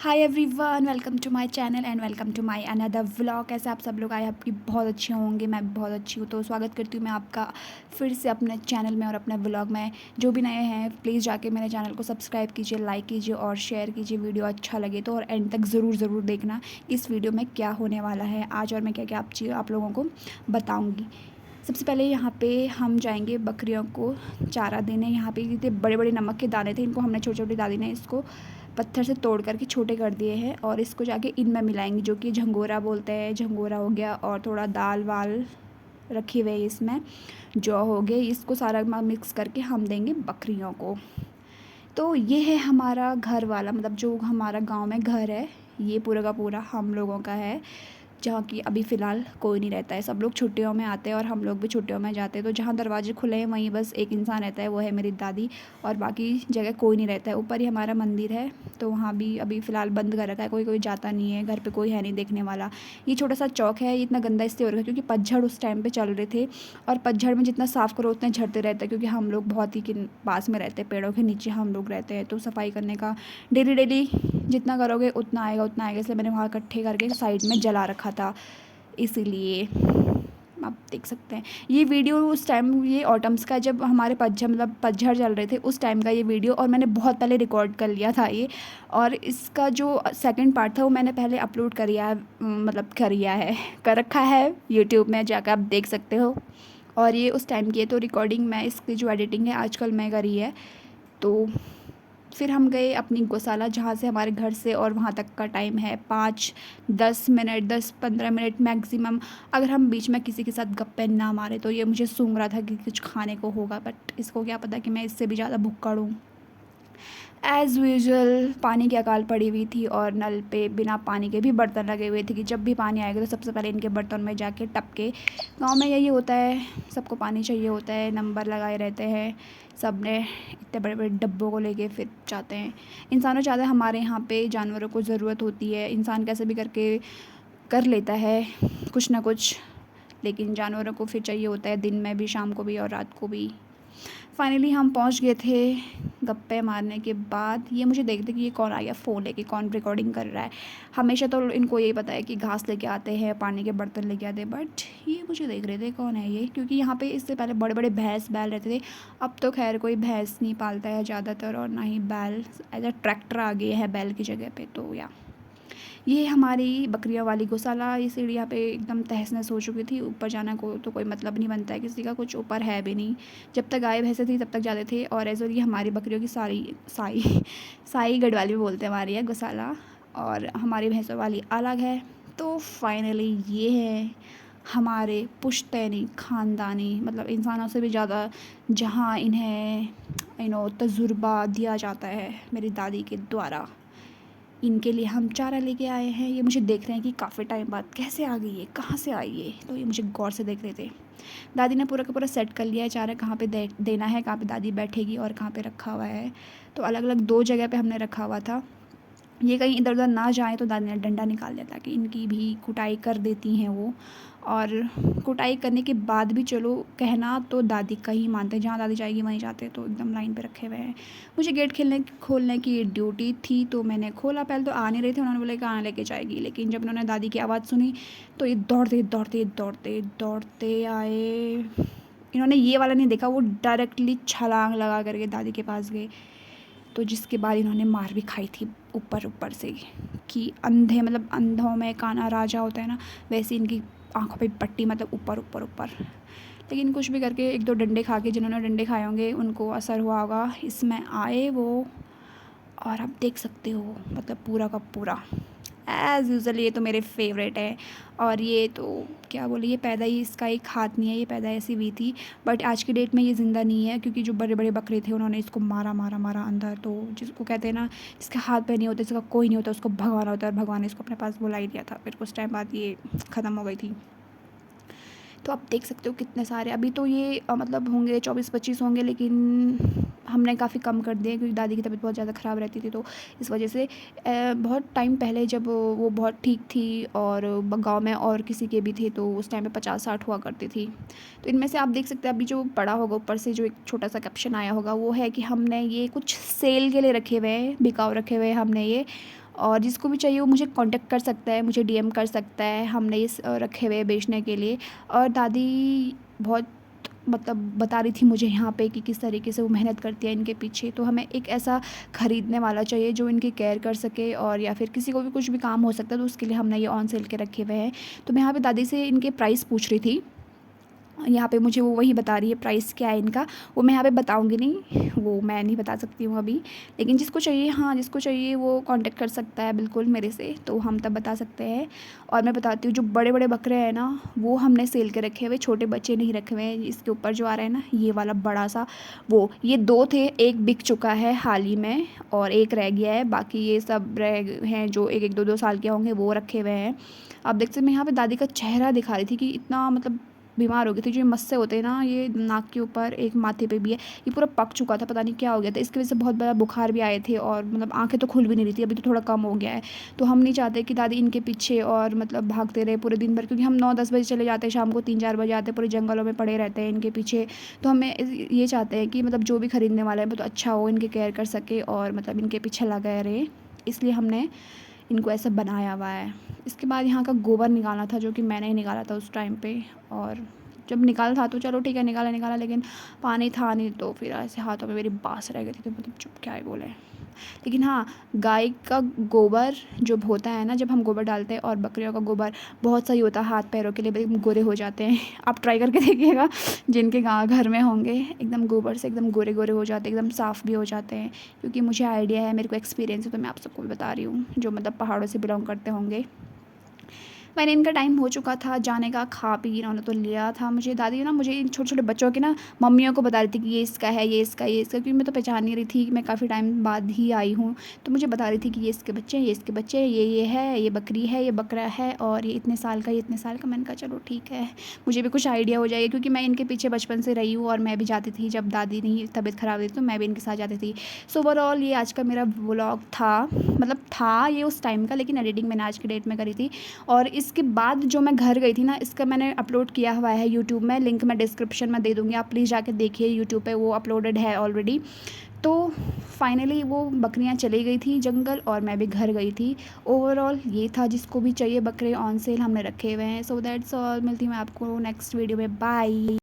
Hi everyone, welcome to my channel and welcome to my another vlog. कैसे आप सब लोग आए, आपकी बहुत अच्छे होंगे। मैं भी बहुत अच्छी हूँ। तो स्वागत करती हूँ मैं आपका फिर से अपने चैनल में और अपने व्लॉग में। जो भी नए हैं प्लीज़ जाके मेरे चैनल को सब्सक्राइब कीजिए, लाइक कीजिए और शेयर कीजिए। वीडियो अच्छा लगे तो और एंड तक ज़रूर देखना इस वीडियो में क्या होने वाला है आज और मैं क्या क्या आप लोगों को बताऊँगी। सबसे पहले यहाँ पे हम जाएंगे बकरियों को चारा देने। यहाँ पे ये बड़े बड़े नमक के दाने थे, इनको हमने छोटी छोटी दादी ने इसको पत्थर से तोड़ करके छोटे कर दिए हैं और इसको जाके इनमें मिलाएंगे, जो कि झंगोरा बोलते हैं। झंगोरा हो गया और थोड़ा दाल वाल रखी हुई है इसमें, जौ हो गए। इसको सारा मिक्स करके हम देंगे बकरियों को। तो ये है हमारा घर वाला, मतलब जो हमारा गांव में घर है ये पूरा का पूरा हम लोगों का है, जहाँ की अभी फ़िलहाल कोई नहीं रहता है। सब लोग छुट्टियों में आते हैं और हम लोग भी छुट्टियों में जाते हैं। तो जहाँ दरवाजे खुले हैं वहीं बस एक इंसान रहता है, वो है मेरी दादी, और बाकी जगह कोई नहीं रहता है। ऊपर ही हमारा मंदिर है तो वहाँ भी अभी फ़िलहाल बंद कर रखा है, कोई जाता नहीं है। घर पे कोई है नहीं देखने वाला। ये छोटा सा चौक है, ये इतना गंदा इसलिए हो रखा है क्योंकि पतझड़ उस टाइम पर चल रहे थे और पतझड़ में जितना साफ़ करो उतना झड़ते रहता है, क्योंकि हम लोग बहुत ही पास में रहते हैं, पेड़ों के नीचे हम लोग रहते हैं। तो सफाई करने का डेली जितना करोगे उतना आएगा, इसलिए मैंने वहाँ इकट्ठे करके साइड में जला रखा था। इसीलिए आप देख सकते हैं ये वीडियो उस टाइम, ये ऑटम्स का जब हमारे पतझड़ चल रहे थे उस टाइम का ये वीडियो, और मैंने बहुत पहले रिकॉर्ड कर लिया था ये। और इसका जो सेकंड पार्ट था वो मैंने पहले अपलोड कर रखा है यूट्यूब में, जाकर आप देख सकते हो। और ये उस टाइम की है, तो रिकॉर्डिंग मैं इसकी जो एडिटिंग है आजकल मैं करी है। तो फिर हम गए अपनी गौशाला, जहाँ से हमारे घर से और वहाँ तक का टाइम है 5-10 मिनट, 10-15 मिनट मैक्सिमम। अगर हम बीच में किसी के साथ गप्पे ना मारे तो ये मुझे सूंघ रहा था कि कुछ खाने को होगा, बट इसको क्या पता कि मैं इससे भी ज़्यादा भुक्कड़ हूँ। एज़ यूजुअल पानी की अकाल पड़ी हुई थी और नल पे बिना पानी के भी बर्तन लगे हुए थे कि जब भी पानी आएगा तो सबसे पहले इनके बर्तन में जाके टप के। गाँव में यही होता है, सबको पानी चाहिए होता है, नंबर लगाए रहते हैं सब ने, इतने बड़े बड़े डब्बों को लेके फिर जाते हैं। इंसानों ज़्यादा हमारे यहाँ पे जानवरों को ज़रूरत होती है, इंसान कैसे भी करके कर लेता है कुछ ना कुछ, लेकिन जानवरों को फिर चाहिए होता है, दिन में भी, शाम को भी और रात को भी। फाइनली हम पहुंच गए थे। गप्पे मारने के बाद ये मुझे देखते कि ये कौन आ गया फ़ोन लेके, कौन रिकॉर्डिंग कर रहा है। हमेशा तो इनको यही पता है कि घास लेके आते हैं, पानी के बर्तन लेके आते हैं, बट ये मुझे देख रहे थे कौन है ये, क्योंकि यहाँ पे इससे पहले बड़े बड़े भैंस बैल रहते थे। अब तो खैर कोई भैंस नहीं पालता है ज़्यादातर, और ना ही बैल, एज अ ट्रैक्टर आ गए हैं बैल की जगह पे। तो या ये हमारी बकरियों वाली गौशाला, ये सीढ़ियाँ पे एकदम तहस नहस हो चुकी थी। ऊपर जाना को तो कोई मतलब नहीं बनता है किसी का, कुछ ऊपर है भी नहीं। जब तक गाय भैंसे थी तब तक जाते थे। और ऐसे ये हमारी बकरियों की सारी साई साई गढ़वाली में बोलते हैं हमारी है गौशाला, और हमारी भैंसों वाली अलग है। तो फाइनली ये है हमारे पुश्तैनी ख़ानदानी, मतलब इंसानों से भी ज़्यादा, जहाँ इन्हें तजुर्बा दिया जाता है मेरी दादी के द्वारा। इनके लिए हम चारा लेके आए हैं। ये मुझे देख रहे हैं कि काफ़ी टाइम बाद कैसे आ गई है, कहाँ से आई है, तो ये मुझे गौर से देख रहे थे। दादी ने पूरा का पूरा सेट कर लिया है चारा, कहाँ पे देना है, कहाँ पे दादी बैठेगी और कहाँ पे रखा हुआ है। तो अलग अलग 2 जगह पे हमने रखा हुआ था। ये कहीं इधर उधर ना जाए तो दादी ने डंडा निकाल दिया ताकि इनकी भी कुटाई कर देती हैं वो। और कुटाई करने के बाद भी चलो कहना तो दादी का ही मानते हैं, जहाँ दादी जाएगी वहीं जाते हैं। तो एकदम लाइन पे रखे हुए हैं। मुझे गेट खोलने की ड्यूटी थी तो मैंने खोला। पहले तो आ नहीं रहे थे, उन्होंने बोला कहाँ लेके जाएगी, लेकिन जब उन्होंने दादी की आवाज़ सुनी तो ये दौड़ते आए। इन्होंने ये वाला नहीं देखा, वो डायरेक्टली छलांग लगा करके दादी के पास गए। तो जिसके बाद इन्होंने मार भी खाई थी ऊपर से, कि अंधे, मतलब अंधों में काना राजा होता है ना, वैसे इनकी आंखों पे पट्टी, मतलब ऊपर। लेकिन कुछ भी करके 1-2 डंडे खा के, जिन्होंने डंडे खाए होंगे उनको असर हुआ होगा, इसमें आए वो। और आप देख सकते हो मतलब पूरा का पूरा एज़ यूज़ुअल ये तो मेरे फेवरेट है। और ये तो क्या बोले, ये पैदा ही, इसका एक हाथ नहीं है, ये पैदा ऐसी हुई थी। बट आज की डेट में ये ज़िंदा नहीं है, क्योंकि जो बड़े बड़े बकरे थे उन्होंने इसको मारा अंदर। तो जिसको कहते हैं ना, जिसके हाथ पैर नहीं होते, जिसका कोई नहीं होता, उसको भगवाना होता है, और भगवान ने इसको अपने पास बुला ही दिया था। फिर कुछ टाइम बाद ये ख़त्म हो गई थी। तो आप देख सकते हो कितने सारे, अभी तो ये मतलब होंगे 24-25 होंगे, लेकिन हमने काफ़ी कम कर दिए क्योंकि दादी की तबीयत बहुत ज़्यादा ख़राब रहती थी। तो इस वजह से बहुत टाइम पहले जब वो बहुत ठीक थी और गांव में और किसी के भी थे, तो उस टाइम पे 50-60 हुआ करती थी। तो इनमें से आप देख सकते हैं, अभी जो पड़ा होगा ऊपर से जो एक छोटा सा कैप्शन आया होगा, वो है कि हमने ये कुछ सेल के लिए रखे हुए हैं, बिकाऊ रखे हुए हैं हमने ये। और जिसको भी चाहिए वो मुझे कांटेक्ट कर सकता है, मुझे डीएम कर सकता है। हमने ये रखे हुए हैं बेचने के लिए। और दादी बहुत मतलब बता रही थी मुझे यहाँ पे कि किस तरीके से वो मेहनत करती है इनके पीछे। तो हमें एक ऐसा ख़रीदने वाला चाहिए जो इनकी केयर कर सके, और या फिर किसी को भी कुछ भी काम हो सकता है, तो उसके लिए हमने ये ऑन सेल के रखे हुए हैं। तो मैं यहाँ पे दादी से इनके प्राइस पूछ रही थी। यहाँ पे मुझे वो वही बता रही है प्राइस क्या है इनका। वो मैं यहाँ पे बताऊँगी नहीं, वो मैं नहीं बता सकती हूँ अभी। लेकिन जिसको चाहिए, हाँ जिसको चाहिए वो कांटेक्ट कर सकता है बिल्कुल मेरे से, तो हम तब बता सकते हैं। और मैं बताती हूँ, जो बड़े बड़े बकरे हैं ना वो हमने सेल के रखे हुए, छोटे बच्चे नहीं रखे हुए हैं। इसके ऊपर जो आ रहा है ना ये वाला बड़ा सा, वो ये 2 थे, एक बिक चुका है हाल ही में और एक रह गया है। बाकी ये सब रह हैं जो 1-1 2-2 साल के होंगे, वो रखे हुए हैं। आप देख सकते, मैं यहाँ पे दादी का चेहरा दिखा रही थी कि इतना मतलब बीमार हो गई थी। जो ये मस्से होते हैं ना, ये नाक के ऊपर, एक माथे पे भी है, ये पूरा पक चुका था, पता नहीं क्या हो गया था। इसकी वजह से बहुत बड़ा बुखार भी आए थे और मतलब आंखें तो खुल भी नहीं रही थी। अभी तो थोड़ा कम हो गया है। तो हम नहीं चाहते कि दादी इनके पीछे और मतलब भागते रहे पूरे दिन भर, क्योंकि हम 9-10 बजे चले जाते हैं, शाम को 3-4 बजे आते हैं, पूरे जंगलों में पड़े रहते हैं इनके पीछे। तो हमें ये चाहते हैं कि मतलब जो भी ख़रीदने वाला है तो अच्छा हो, इनकी केयर कर सके और मतलब इनके पीछे लगा रहे। इसलिए हमने इनको ऐसा बनाया हुआ है। इसके बाद यहाँ का गोबर निकालना था, जो कि मैंने ही निकाला था उस टाइम पे। और जब निकाला था तो चलो ठीक है, निकाला, लेकिन पानी था नहीं, तो फिर ऐसे हाथों में मेरी बाँस रह गई थी, तो मतलब चुप क्या ही बोले। लेकिन हाँ, गाय का गोबर जो होता है ना, जब हम गोबर डालते हैं, और बकरियों का गोबर बहुत सही होता है हाथ पैरों के लिए, एकदम गोरे हो जाते हैं। आप ट्राई करके देखिएगा, जिनके गाँव घर में होंगे, एकदम गोबर से एकदम गोरे गोरे हो जाते हैं, एकदम साफ़ भी हो जाते हैं। क्योंकि मुझे आइडिया है, मेरे को एक्सपीरियंस है, तो मैं आप सबको भी बता रही हूँ जो मतलब पहाड़ों से बिलोंग करते होंगे। मैंने इनका टाइम हो चुका था जाने का, खा पी इन्होंने तो लिया था। मुझे दादी ना, मुझे इन छोटे-छोटे बच्चों के ना मम्मियों को बता रही थी कि ये इसका है, ये इसका, ये इसका, क्योंकि मैं तो पहचान नहीं रही थी, मैं काफ़ी टाइम बाद ही आई हूँ। तो मुझे बता रही थी कि ये इसके बच्चे हैं, ये इसके बच्चे हैं, ये है, ये बकरी है, ये बकरा है, और ये इतने साल का, ये इतने साल का। मैंने कहा चलो ठीक है, मुझे भी कुछ आइडिया हो जाएगा, क्योंकि मैं इनके पीछे बचपन से रही हूँ और मैं भी जाती थी जब दादी की तबीयत ख़राब हुई थी, तो मैं भी इनके साथ जाती थी। सो ओवरऑल ये आज का मेरा व्लॉग था, मतलब था ये उस टाइम का, लेकिन एडिटिंग मैंने आज की डेट में करी थी। और इसके बाद जो मैं घर गई थी ना, इसका मैंने अपलोड किया हुआ है यूट्यूब में, लिंक मैं डिस्क्रिप्शन में दे दूँगी, आप प्लीज़ जाके देखिए, यूट्यूब पे वो अपलोडेड है ऑलरेडी। तो फाइनली वो बकरियां चली गई थी जंगल और मैं भी घर गई थी। ओवरऑल ये था, जिसको भी चाहिए बकरे ऑन सेल हमने रखे हुए हैं। सो दैट्स ऑल, मिलती हूँ मैं आपको नेक्स्ट वीडियो में, बाय।